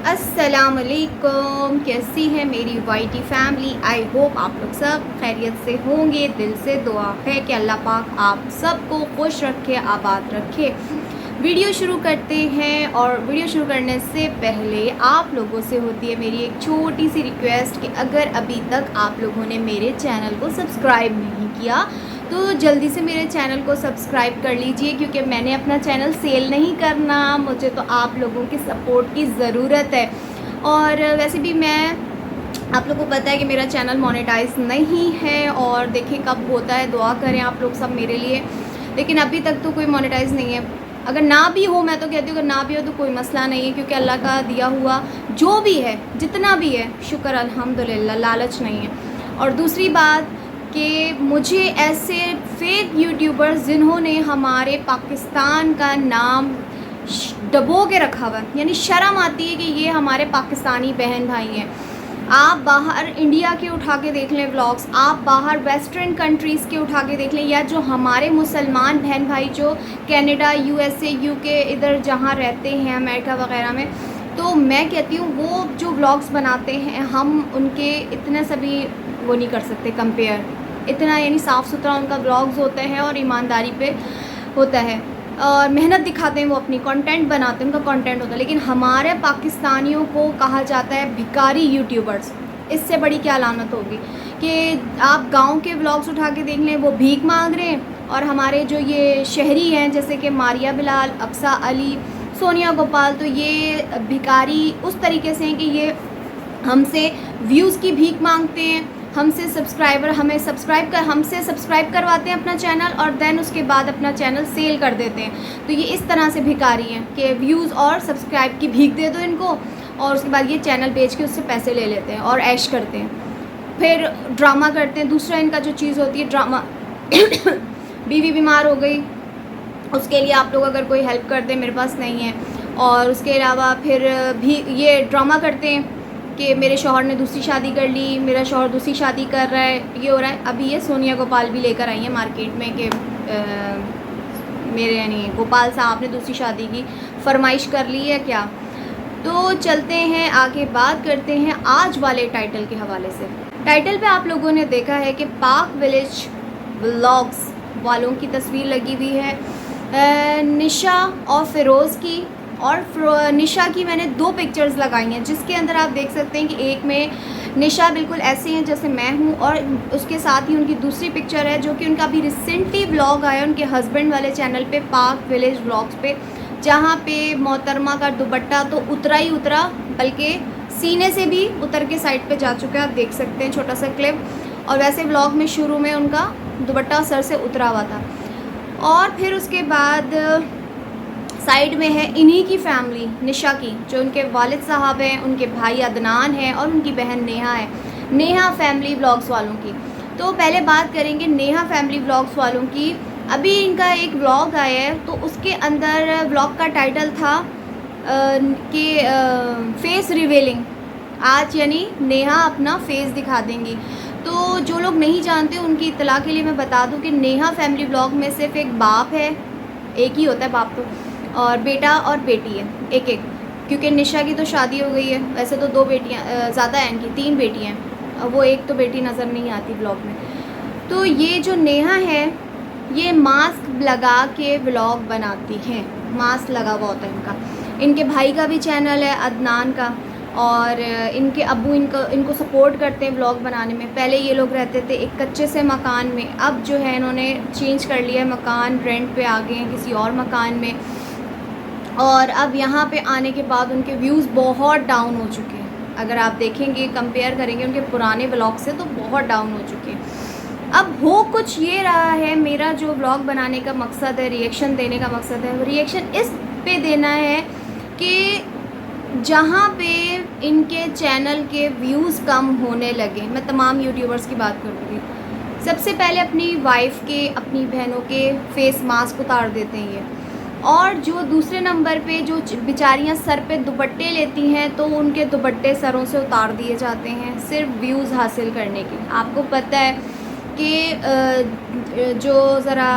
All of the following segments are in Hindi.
अस्सलामुअलैकुम, कैसी है मेरी वाईटी फैमिली। आई होप आप लोग सब खैरियत से होंगे। दिल से दुआ है कि अल्लाह पाक आप सबको खुश रखे, आबाद रखे। वीडियो शुरू करते हैं, और वीडियो शुरू करने से पहले आप लोगों से होती है मेरी एक छोटी सी रिक्वेस्ट कि अगर अभी तक आप लोगों ने मेरे चैनल को सब्सक्राइब नहीं किया तो जल्दी से मेरे चैनल को सब्सक्राइब कर लीजिए, क्योंकि मैंने अपना चैनल सेल नहीं करना, मुझे तो आप लोगों की सपोर्ट की ज़रूरत है। और वैसे भी आप लोगों को पता है कि मेरा चैनल मोनेटाइज नहीं है, और देखिए कब होता है, दुआ करें आप लोग सब मेरे लिए। लेकिन अभी तक तो कोई मोनेटाइज नहीं है। अगर ना भी हो, मैं तो कहती हूँ अगर ना भी हो तो कोई मसला नहीं है, क्योंकि अल्लाह का दिया हुआ जो भी है, जितना भी है, शुक्र अल्हम्दुलिल्लाह, लालच नहीं है। और दूसरी बात कि मुझे ऐसे फेक यूट्यूबर्स जिन्होंने हमारे पाकिस्तान का नाम डबो के रखा हुआ है, यानी शर्म आती है कि ये हमारे पाकिस्तानी बहन भाई हैं। आप बाहर इंडिया के उठा के देख लें व्लॉग्स, आप बाहर वेस्टर्न कंट्रीज़ के उठा के देख लें, या जो हमारे मुसलमान बहन भाई जो कनाडा, यूएसए, यूके, इधर जहाँ रहते हैं, अमेरिका वगैरह में, तो मैं कहती हूँ वो जो व्लॉग्स बनाते हैं हम उनके इतने सभी वो नहीं कर सकते कंपेयर। इतना यानी साफ़ सुथरा उनका व्लॉग्स होते हैं और ईमानदारी पे होता है, और मेहनत दिखाते हैं, वो अपनी कंटेंट बनाते हैं, उनका कंटेंट होता है। लेकिन हमारे पाकिस्तानियों को कहा जाता है भिखारी यूट्यूबर्स। इससे बड़ी क्या लानत होगी कि आप गांव के व्लॉग्स उठा के देख लें, वो भीख मांग रहे हैं, और हमारे जो ये शहरी हैं जैसे कि मारिया बिलाल, अक्सा अली, सोनिया गोपाल, तो ये भिखारी उस तरीके से हैं कि ये हमसे व्यूज़ की भीख मांगते हैं, हमसे हमसे सब्सक्राइब करवाते हैं अपना चैनल, और देन उसके बाद अपना चैनल सेल कर देते हैं। तो ये इस तरह से भिखारी हैं कि व्यूज़ और सब्सक्राइब की भीख दे दो इनको, और उसके बाद ये चैनल बेच के उससे पैसे ले लेते हैं और ऐश करते हैं। फिर ड्रामा करते हैं। दूसरा इनका जो चीज़ होती है ड्रामा बीवी बीमार हो गई, उसके लिए आप लोग अगर कोई हेल्प कर दे, मेरे पास नहीं है। और उसके अलावा फिर भी ये ड्रामा करते हैं कि मेरे शौहर ने दूसरी शादी कर ली, मेरा शौहर दूसरी शादी कर रहा है, ये हो रहा है। अभी ये सोनिया गोपाल भी लेकर आई है मार्केट में कि मेरे यानी गोपाल साहब ने दूसरी शादी की फरमाइश कर ली है क्या। तो चलते हैं आगे, बात करते हैं आज वाले टाइटल के हवाले से। टाइटल पे आप लोगों ने देखा है कि पाक विलेज व्लॉग्स वालों की तस्वीर लगी हुई है, निशा और फ़िरोज़ की। और निशा की मैंने 2 पिक्चर्स लगाई हैं, जिसके अंदर आप देख सकते हैं कि एक में निशा बिल्कुल ऐसे हैं जैसे मैं हूँ, और उसके साथ ही उनकी दूसरी पिक्चर है जो कि उनका अभी रिसेंटली व्लॉग आया उनके हस्बैंड वाले चैनल पे, पाक विलेज व्लॉग्स पे, जहाँ पे मोहतरमा का दुपट्टा तो उतरा ही उतरा, बल्कि सीने से भी उतर के साइड पे जा चुका है। आप देख सकते हैं छोटा सा क्लिप। और वैसे व्लॉग में शुरू में उनका दुपट्टा सर से उतरा हुआ था। और फिर उसके बाद साइड में है इन्हीं की फैमिली निशा की, जो उनके वालिद साहब हैं, उनके भाई अदनान हैं और उनकी बहन नेहा है, नेहा फैमिली व्लॉग्स वालों की। तो पहले बात करेंगे नेहा फैमिली व्लॉग्स वालों की। अभी इनका एक व्लॉग आया है, तो उसके अंदर व्लॉग का टाइटल था कि फेस रिवीलिंग। आज यानी नेहा अपना फेस दिखा देंगी। तो जो लोग नहीं जानते उनकी इत्तला के लिए मैं बता दूं कि नेहा फैमिली व्लॉग में सिर्फ एक बाप है, एक ही होता है बाप तो, और बेटा और बेटी है एक, क्योंकि निशा की तो शादी हो गई है। वैसे तो 2 बेटियां, ज़्यादा है इनकी, 3 बेटियां हैं, वो एक तो बेटी नज़र नहीं आती ब्लॉग में। तो ये जो नेहा है ये मास्क लगा के व्लॉग बनाती हैं, मास्क लगा हुआ होता है इनका। इनके भाई का भी चैनल है अदनान का, और इनके अब्बू इनको सपोर्ट करते हैं व्लॉग बनाने में। पहले ये लोग रहते थे एक कच्चे से मकान में, अब जो है इन्होंने चेंज कर लिया है मकान, रेंट पे आ गए हैं किसी और मकान में। और अब यहाँ पे आने के बाद उनके व्यूज़ बहुत डाउन हो चुके हैं। अगर आप देखेंगे, कंपेयर करेंगे उनके पुराने व्लॉग से, तो बहुत डाउन हो चुके हैं। अब हो कुछ ये रहा है, मेरा जो व्लॉग बनाने का मकसद है, रिएक्शन देने का मकसद है, रिएक्शन इस पे देना है कि जहाँ पे इनके चैनल के व्यूज़ कम होने लगे, मैं तमाम यूट्यूबर्स की बात करूँगी, सबसे पहले अपनी वाइफ के, अपनी बहनों के फेस मास्क उतार देते हैं ये। और जो दूसरे नंबर पे जो बेचारियाँ सर पे दुपट्टे लेती हैं, तो उनके दुपट्टे सरों से उतार दिए जाते हैं सिर्फ व्यूज़ हासिल करने के। आपको पता है कि जो ज़रा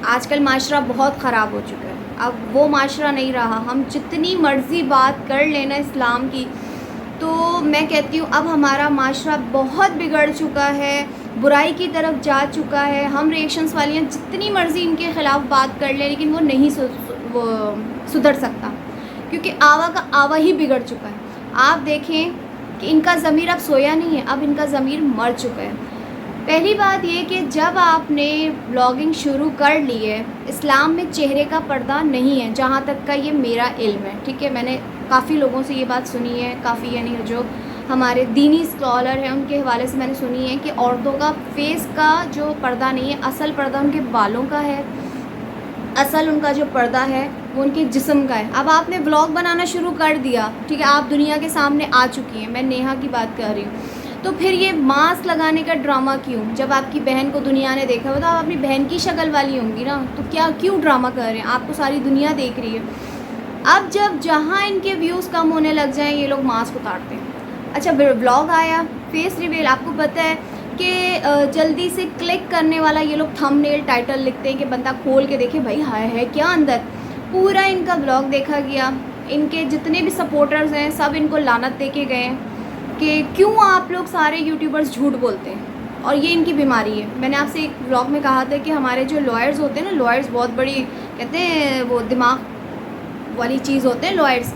आजकल माशरा बहुत ख़राब हो चुका है, अब वो माशरा नहीं रहा। हम जितनी मर्ज़ी बात कर लेना इस्लाम की, तो मैं कहती हूँ अब हमारा माशरा बहुत बिगड़ चुका है, बुराई की तरफ जा चुका है। हम रिएक्शंस वालियाँ जितनी मर्ज़ी इनके ख़िलाफ़ बात कर लें, लेकिन वो नहीं वो सुधर सकता, क्योंकि आवा का आवा ही बिगड़ चुका है। आप देखें कि इनका ज़मीर अब सोया नहीं है, अब इनका ज़मीर मर चुका है। पहली बात ये कि जब आपने ब्लॉगिंग शुरू कर ली है, इस्लाम में चेहरे का पर्दा नहीं है, जहाँ तक का ये मेरा इल्म है, ठीक है। मैंने काफ़ी लोगों से ये बात सुनी है, काफ़ी यानी जो हमारे दीनी स्कॉलर हैं उनके हवाले से मैंने सुनी है कि औरतों का फेस का जो पर्दा नहीं है, असल पर्दा उनके बालों का है, असल उनका जो पर्दा है वो उनके जिस्म का है। अब आपने व्लॉग बनाना शुरू कर दिया, ठीक है, आप दुनिया के सामने आ चुकी हैं, मैं नेहा की बात कर रही हूँ, तो फिर ये मास्क लगाने का ड्रामा क्यों? जब आपकी बहन को दुनिया ने देखा हो तो आप अपनी बहन की शक्ल वाली होंगी ना, तो क्या क्यों ड्रामा कर रहे हैं? आपको सारी दुनिया देख रही है। अब जब जहाँ इनके व्यूज़ कम होने लग जाएं, ये लोग मास्क उतारते हैं। अच्छा, व्लॉग आया, फेस रिवील, आपको पता है कि जल्दी से क्लिक करने वाला ये लोग थंबनेल टाइटल लिखते हैं कि बंदा खोल के देखे भाई हाय है क्या अंदर। पूरा इनका ब्लॉग देखा गया, इनके जितने भी सपोर्टर्स हैं सब इनको लानत दे के गए कि क्यों आप लोग सारे यूट्यूबर्स झूठ बोलते हैं, और ये इनकी बीमारी है। मैंने आपसे एक ब्लॉग में कहा था कि हमारे जो लॉयर्स होते हैं ना, लॉयर्स बहुत बड़ी कहते हैं वो दिमाग वाली चीज़ होते हैं लॉयर्स,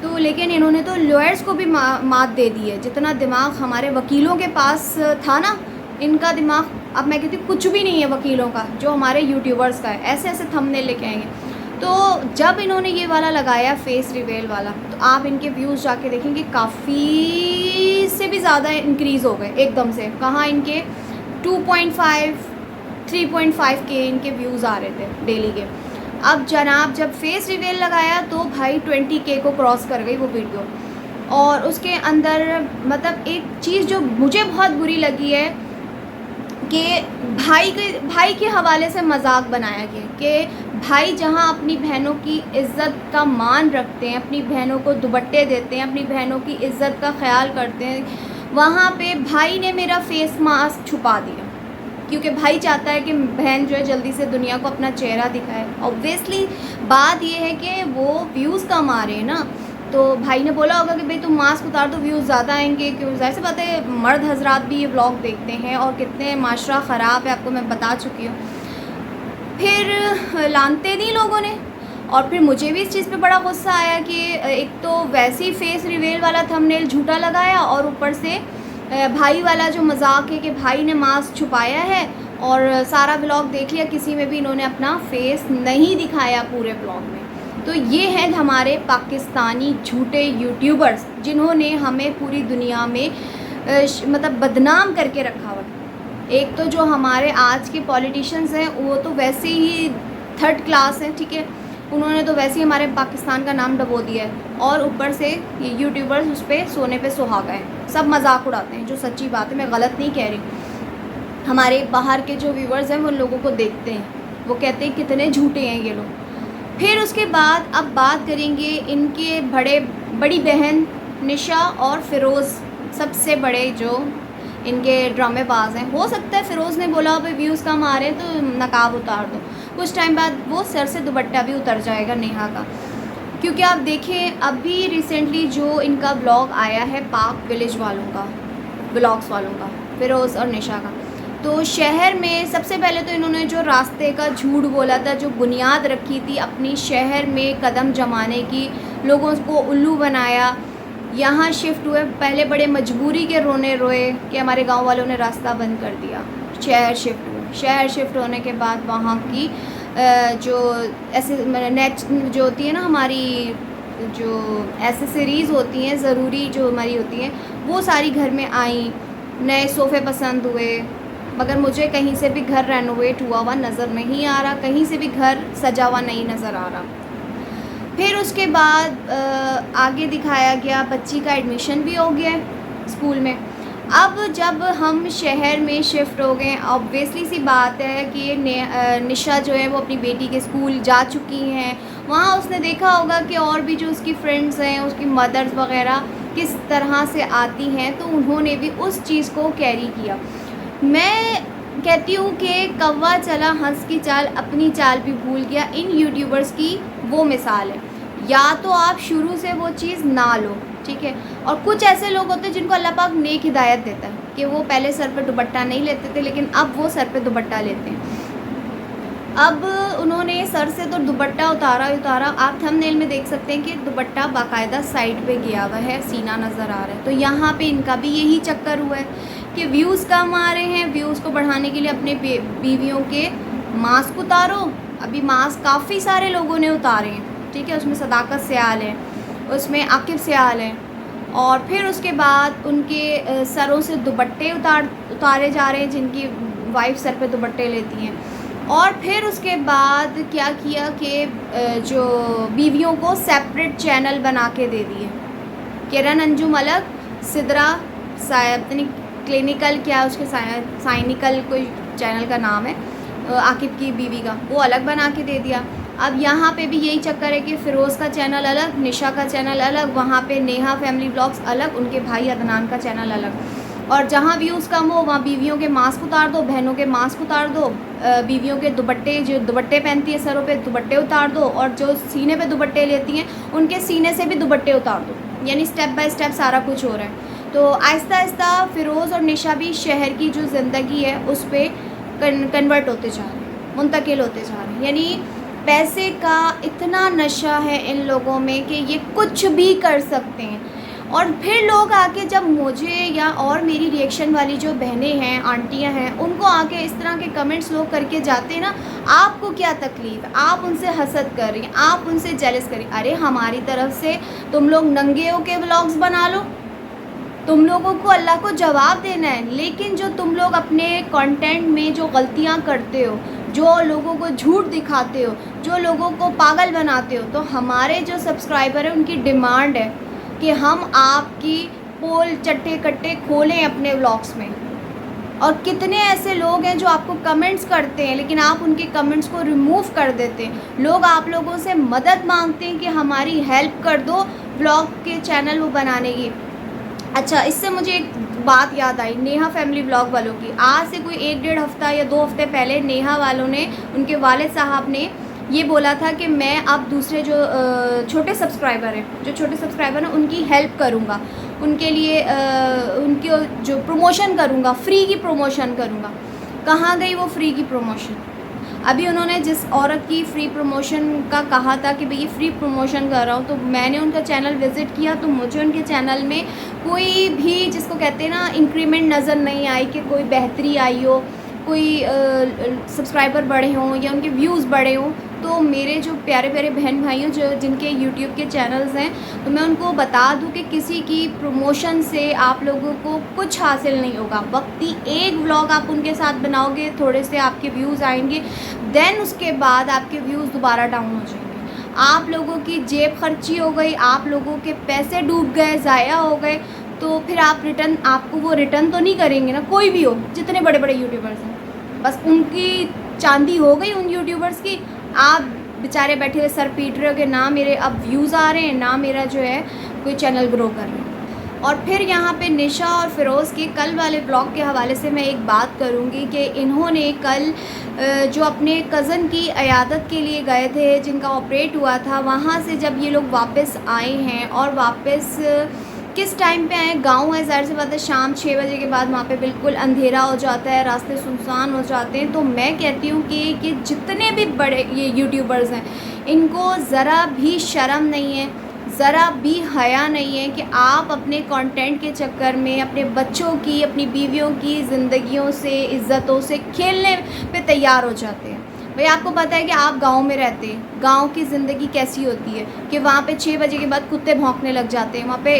तो लेकिन इन्होंने तो लॉयर्स को भी मात दे दी है। जितना दिमाग हमारे वकीलों के पास था ना, इनका दिमाग अब मैं कहती हूँ कुछ भी नहीं है वकीलों का, जो हमारे यूट्यूबर्स का है। ऐसे ऐसे थंबनेल लेके आएंगे। तो जब इन्होंने ये वाला लगाया फेस रिवील वाला, तो आप इनके व्यूज़ जाके देखेंगे काफ़ी से भी ज़्यादा इंक्रीज़ हो गए एकदम से। कहाँ इनके 2.5 3.5 के इनके व्यूज़ आ रहे थे डेली के। अब जनाब जब फेस रिवील लगाया तो भाई 20K को क्रॉस कर गई वो वीडियो। और उसके अंदर मतलब एक चीज़ जो मुझे बहुत बुरी लगी है कि भाई के हवाले से मजाक बनाया गया कि भाई जहां अपनी बहनों की इज़्ज़त का मान रखते हैं, अपनी बहनों को दुपट्टे देते हैं, अपनी बहनों की इज़्ज़त का ख्याल करते हैं, वहाँ पे भाई ने मेरा फेस मास्क छुपा दिया, क्योंकि भाई चाहता है कि बहन जो है जल्दी से दुनिया को अपना चेहरा दिखाए। ऑब्वियसली बात ये है कि वो व्यूज़ कम आ रहे हैं ना, तो भाई ने बोला होगा कि भाई तुम मास्क उतार दो व्यूज़ ज़्यादा आएंगे। क्यों? जाहिर सी बात है मर्द हजरात भी ये व्लॉग देखते हैं, और कितने माशरा ख़राब है आपको मैं बता चुकी हूँ। फिर लानते नहीं लोगों ने, और फिर मुझे भी इस चीज़ पे बड़ा गुस्सा आया कि एक तो वैसे ही फेस रिवील वाला थंबनेल झूठा लगाया, और ऊपर से भाई वाला जो मजाक है कि भाई ने मास्क छुपाया है, और सारा व्लॉग देख लिया, किसी में भी इन्होंने अपना फेस नहीं दिखाया पूरे व्लॉग में। तो ये हैं हमारे पाकिस्तानी झूठे यूट्यूबर्स, जिन्होंने हमें पूरी दुनिया में मतलब बदनाम करके रखा हुआ। एक तो जो हमारे आज के पॉलिटिशियंस हैं वो तो वैसे ही थर्ड क्लास हैं, ठीक है, उन्होंने तो वैसे ही हमारे पाकिस्तान का नाम डबो दिया है, और ऊपर से ये यूट्यूबर्स उस पर सोने पे सुहागा हैं, सब मजाक उड़ाते हैं, जो सच्ची बात है, मैं गलत नहीं कह रही। हमारे बाहर के जो व्यूवर्स हैं वो लोगों को देखते हैं, वो कहते हैं कितने झूठे हैं ये लोग। फिर उसके बाद अब बात करेंगे इनके बड़ी बहन निशा और फ़िरोज़, सबसे बड़े जो इनके ड्रामेबाज हैं। हो सकता है फ़िरोज़ ने बोला भाई व्यूज़ कम आ रहे हैं तो नकाब उतार दो, कुछ टाइम बाद वो सर से दुपट्टा भी उतर जाएगा नेहा का। क्योंकि आप देखें अभी रिसेंटली जो इनका ब्लॉग आया है पाक विलेज वालों का, ब्लॉग्स वालों का, फ़िरोज़ और निशा का, तो शहर में सबसे पहले तो इन्होंने जो रास्ते का झूठ बोला था, जो बुनियाद रखी थी अपनी शहर में कदम जमाने की, लोगों को उल्लू बनाया, यहाँ शिफ्ट हुए, पहले बड़े मजबूरी के रोने रोए कि हमारे गांव वालों ने रास्ता बंद कर दिया, शहर शिफ्ट हुए। शहर शिफ्ट होने के बाद वहाँ की जो ऐसे नेट जो होती है ना, हमारी जो एसेसरीज़ होती हैं ज़रूरी जो हमारी होती हैं, वो सारी घर में आई, नए सोफ़े पसंद हुए, मगर मुझे कहीं से भी घर रेनोवेट हुआ हुआ नज़र नहीं आ रहा, कहीं से भी घर सजा हुआ नहीं नज़र आ रहा। फिर उसके बाद आगे दिखाया गया बच्ची का एडमिशन भी हो गया स्कूल में। अब जब हम शहर में शिफ्ट हो गए, ऑब्वियसली सी बात है कि ये निशा जो है वो अपनी बेटी के स्कूल जा चुकी हैं। वहाँ उसने देखा होगा कि और भी जो उसकी फ्रेंड्स हैं, उसकी मदर्स वग़ैरह किस तरह से आती हैं, तो उन्होंने भी उस चीज़ को कैरी किया। मैं कहती हूँ कि कौवा चला हंस की चाल, अपनी चाल भी भूल गया। इन यूट्यूबर्स की वो मिसाल है। या तो आप शुरू से वो चीज़ ना लो, ठीक है। और कुछ ऐसे लोग होते हैं जिनको अल्लाह पाक नेक हिदायत देता है कि वो पहले सर पे दुपट्टा नहीं लेते थे, लेकिन अब वो सर पे दुपट्टा लेते हैं। अब उन्होंने सर से तो दुपट्टा उतारा। आप थंबनेल में देख सकते हैं कि दुपट्टा बाकायदा साइड पे गया हुआ है, सीना नज़र आ रहा है। तो यहाँ पे इनका भी यही चक्कर हुआ है कि व्यूज़ कम आ रहे हैं। व्यूज़ को बढ़ाने के लिए अपने बीवियों के मास्क उतारो। अभी मास्क काफ़ी सारे लोगों ने उतारे हैं, ठीक है। उसमें सदाकत सियाल है, उसमें आकिब सियाल है, और फिर उसके बाद उनके सरों से दुपट्टे उतारे जा रहे हैं जिनकी वाइफ सर पे दुपट्टे लेती हैं। और फिर उसके बाद क्या किया कि जो बीवियों को सेपरेट चैनल बना के दे दिए। किरण अंजुम अलग, सिदरा अपनी क्लिनिकल क्या उसके साइनिकल कोई चैनल का नाम है, आकिब की बीवी का, वो अलग बना के दे दिया। अब यहाँ पे भी यही चक्कर है कि फ़िरोज़ का चैनल अलग, निशा का चैनल अलग, वहाँ पे नेहा फैमिली ब्लॉग्स अलग, उनके भाई अदनान का चैनल अलग। और जहाँ व्यूज़ कम हो वहाँ बीवियों के मास्क उतार दो, बहनों के मास्क उतार दो, बीवियों के दुपट्टे जो दुपट्टे पहनती है सरों पे दुपट्टे उतार दो, और जो सीने पे दुपट्टे लेती हैं उनके सीने से भी दुपट्टे उतार दो। यानी स्टेप बाय स्टेप सारा कुछ हो रहा है। तो आहिस्ता आहिस्ता फ़िरोज़ और निशा भी शहर की जो ज़िंदगी है उस पर कन्वर्ट होते जा रहे हैं, मुंतकिल होते जा रहे हैं। यानी पैसे का इतना नशा है इन लोगों में कि ये कुछ भी कर सकते हैं। और फिर लोग आके जब मुझे या और मेरी रिएक्शन वाली जो बहनें हैं, आंटियां हैं, उनको आके इस तरह के कमेंट्स लोग करके जाते हैं ना, आपको क्या तकलीफ़ है, आप उनसे हसद कर रही हैं, आप उनसे जेलस कर रही हैं। अरे हमारी तरफ से तुम लोग नंगे होके व्लॉग्स बना लो, तुम लोगों को अल्लाह को जवाब देना है। लेकिन जो तुम लोग अपने कंटेंट में जो गलतियां करते हो, जो लोगों को झूठ दिखाते हो, जो लोगों को पागल बनाते हो, तो हमारे जो सब्सक्राइबर हैं उनकी डिमांड है कि हम आपकी पोल चट्टे कट्टे खोलें अपने व्लॉग्स में। और कितने ऐसे लोग हैं जो आपको कमेंट्स करते हैं लेकिन आप उनके कमेंट्स को रिमूव कर देते हैं। लोग आप लोगों से मदद मांगते हैं कि हमारी हेल्प कर दो व्लॉग के चैनल वो बनाने की। अच्छा, इससे मुझे एक बात याद आई नेहा फैमिली व्लॉग वालों की। आज से कोई 1-1.5 हफ्ता या 2 हफ्ते पहले नेहा वालों ने, उनके वालिद साहब ने ये बोला था कि मैं अब दूसरे जो छोटे सब्सक्राइबर हैं, जो छोटे सब्सक्राइबर हैं उनकी हेल्प करूँगा, उनके लिए उनकी जो प्रमोशन करूँगा, फ्री की प्रमोशन करूँगा। कहाँ गई वो फ्री की प्रमोशन? अभी उन्होंने जिस औरत की फ्री प्रमोशन का कहा था कि भाई ये फ्री प्रमोशन कर रहा हूँ, तो मैंने उनका चैनल विज़िट किया तो मुझे उनके चैनल में कोई भी, जिसको कहते हैं ना, इंक्रीमेंट नज़र नहीं आई कि कोई बेहतरी आई हो, कोई सब्सक्राइबर बढ़े हों या उनके व्यूज़ बढ़े हों। तो मेरे जो प्यारे प्यारे बहन भाइयों जो जिनके यूट्यूब के चैनल्स हैं, तो मैं उनको बता दूं कि किसी की प्रमोशन से आप लोगों को कुछ हासिल नहीं होगा। वक्ती एक व्लॉग आप उनके साथ बनाओगे, थोड़े से आपके व्यूज़ आएंगे, देन उसके बाद आपके व्यूज़ दोबारा डाउन हो जाएंगे। आप लोगों की जेब खर्ची हो गई, आप लोगों के पैसे डूब गए, ज़ाया हो गए, तो फिर आपको वो रिटर्न तो नहीं करेंगे ना। कोई भी हो, जितने बड़े बड़े यूट्यूबर्स हैं, बस उनकी चांदी हो गई उन यूट्यूबर्स की। आप बेचारे बैठे हुए सर पीट रहे हो कि ना मेरे अब व्यूज़ आ रहे हैं, ना मेरा जो है कोई चैनल ग्रो कर रहा है। और फिर यहाँ पे निशा और फ़िरोज़ के कल वाले ब्लॉग के हवाले से मैं एक बात करूँगी कि इन्होंने कल जो अपने कज़न की इयादत के लिए गए थे, जिनका ऑपरेट हुआ था, वहाँ से जब ये लोग वापस आए हैं, और वापस किस टाइम पे आए, गांव है, ज़ाहिर सी बात है शाम 6 बजे के बाद वहाँ पे बिल्कुल अंधेरा हो जाता है, रास्ते सुनसान हो जाते हैं। तो मैं कहती हूँ कि जितने भी बड़े ये यूट्यूबर्स हैं, इनको ज़रा भी शर्म नहीं है, ज़रा भी हया नहीं है कि आप अपने कंटेंट के चक्कर में अपने बच्चों की, अपनी बीवियों की ज़िंदगियों से, इज़्ज़तों से खेलने पे तैयार हो जाते हैं। भाई आपको पता है कि आप गांव में रहते हैं, गांव की ज़िंदगी कैसी होती है कि वहाँ पे 6 बजे के बाद कुत्ते भौंकने लग जाते हैं, वहाँ पे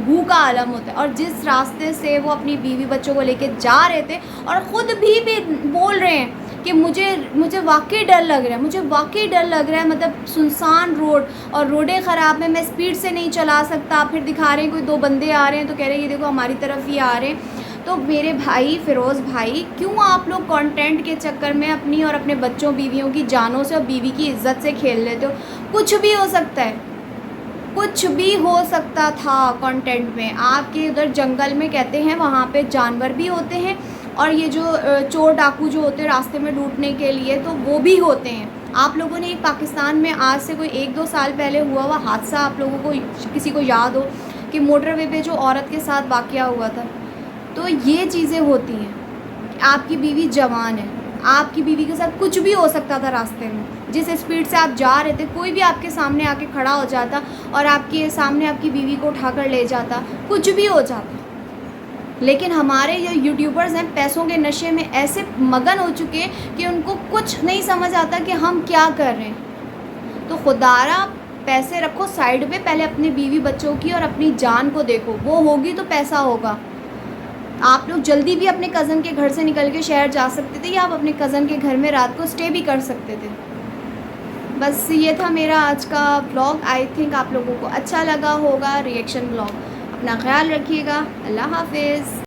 हू का आलम होता है। और जिस रास्ते से वो अपनी बीवी बच्चों को लेके जा रहे थे, और ख़ुद भी बोल रहे हैं कि मुझे वाकई डर लग रहा है, मुझे वाकई डर लग रहा है, मतलब सुनसान रोड और रोडें ख़राब हैं, मैं स्पीड से नहीं चला सकता। फिर दिखा रहे हैं कोई 2 बंदे आ रहे हैं तो कह रहे हैं ये देखो हमारी तरफ ही आ रहे हैं। तो मेरे भाई फ़िरोज़ भाई, क्यों आप लोग कंटेंट के चक्कर में अपनी और अपने बच्चों बीवियों की जानों से और बीवी की इज़्ज़त से खेल लेते हो? कुछ भी हो सकता है, कुछ भी हो सकता था कंटेंट में। आपके उधर जंगल में कहते हैं वहाँ पे जानवर भी होते हैं, और ये जो चोर डाकू जो होते हैं रास्ते में लूटने के लिए, तो वो भी होते हैं। आप लोगों ने एक पाकिस्तान में आज से कोई 1-2 साल पहले हुआ हादसा आप लोगों को किसी को याद हो कि मोटरवे पे जो औरत के साथ वाक़या हुआ था। तो ये चीज़ें होती हैं। आपकी बीवी जवान है, आपकी बीवी के साथ कुछ भी हो सकता था रास्ते में। जिस स्पीड से आप जा रहे थे, कोई भी आपके सामने आके खड़ा हो जाता और आपके सामने आपकी बीवी को उठाकर ले जाता, कुछ भी हो जाता। लेकिन हमारे ये यूट्यूबर्स हैं पैसों के नशे में ऐसे मगन हो चुके हैं कि उनको कुछ नहीं समझ आता कि हम क्या कर रहे हैं। तो खुदारा पैसे रखो साइड पे, पहले अपनी बीवी बच्चों की और अपनी जान को देखो, वो होगी तो पैसा होगा। आप लोग जल्दी भी अपने कज़न के घर से निकल के शहर जा सकते थे या आप अपने कज़न के घर में रात को स्टे भी कर सकते थे। बस ये था मेरा आज का व्लॉग। आई थिंक आप लोगों को अच्छा लगा होगा रिएक्शन व्लॉग। अपना ख्याल रखिएगा। अल्लाह हाफिज़।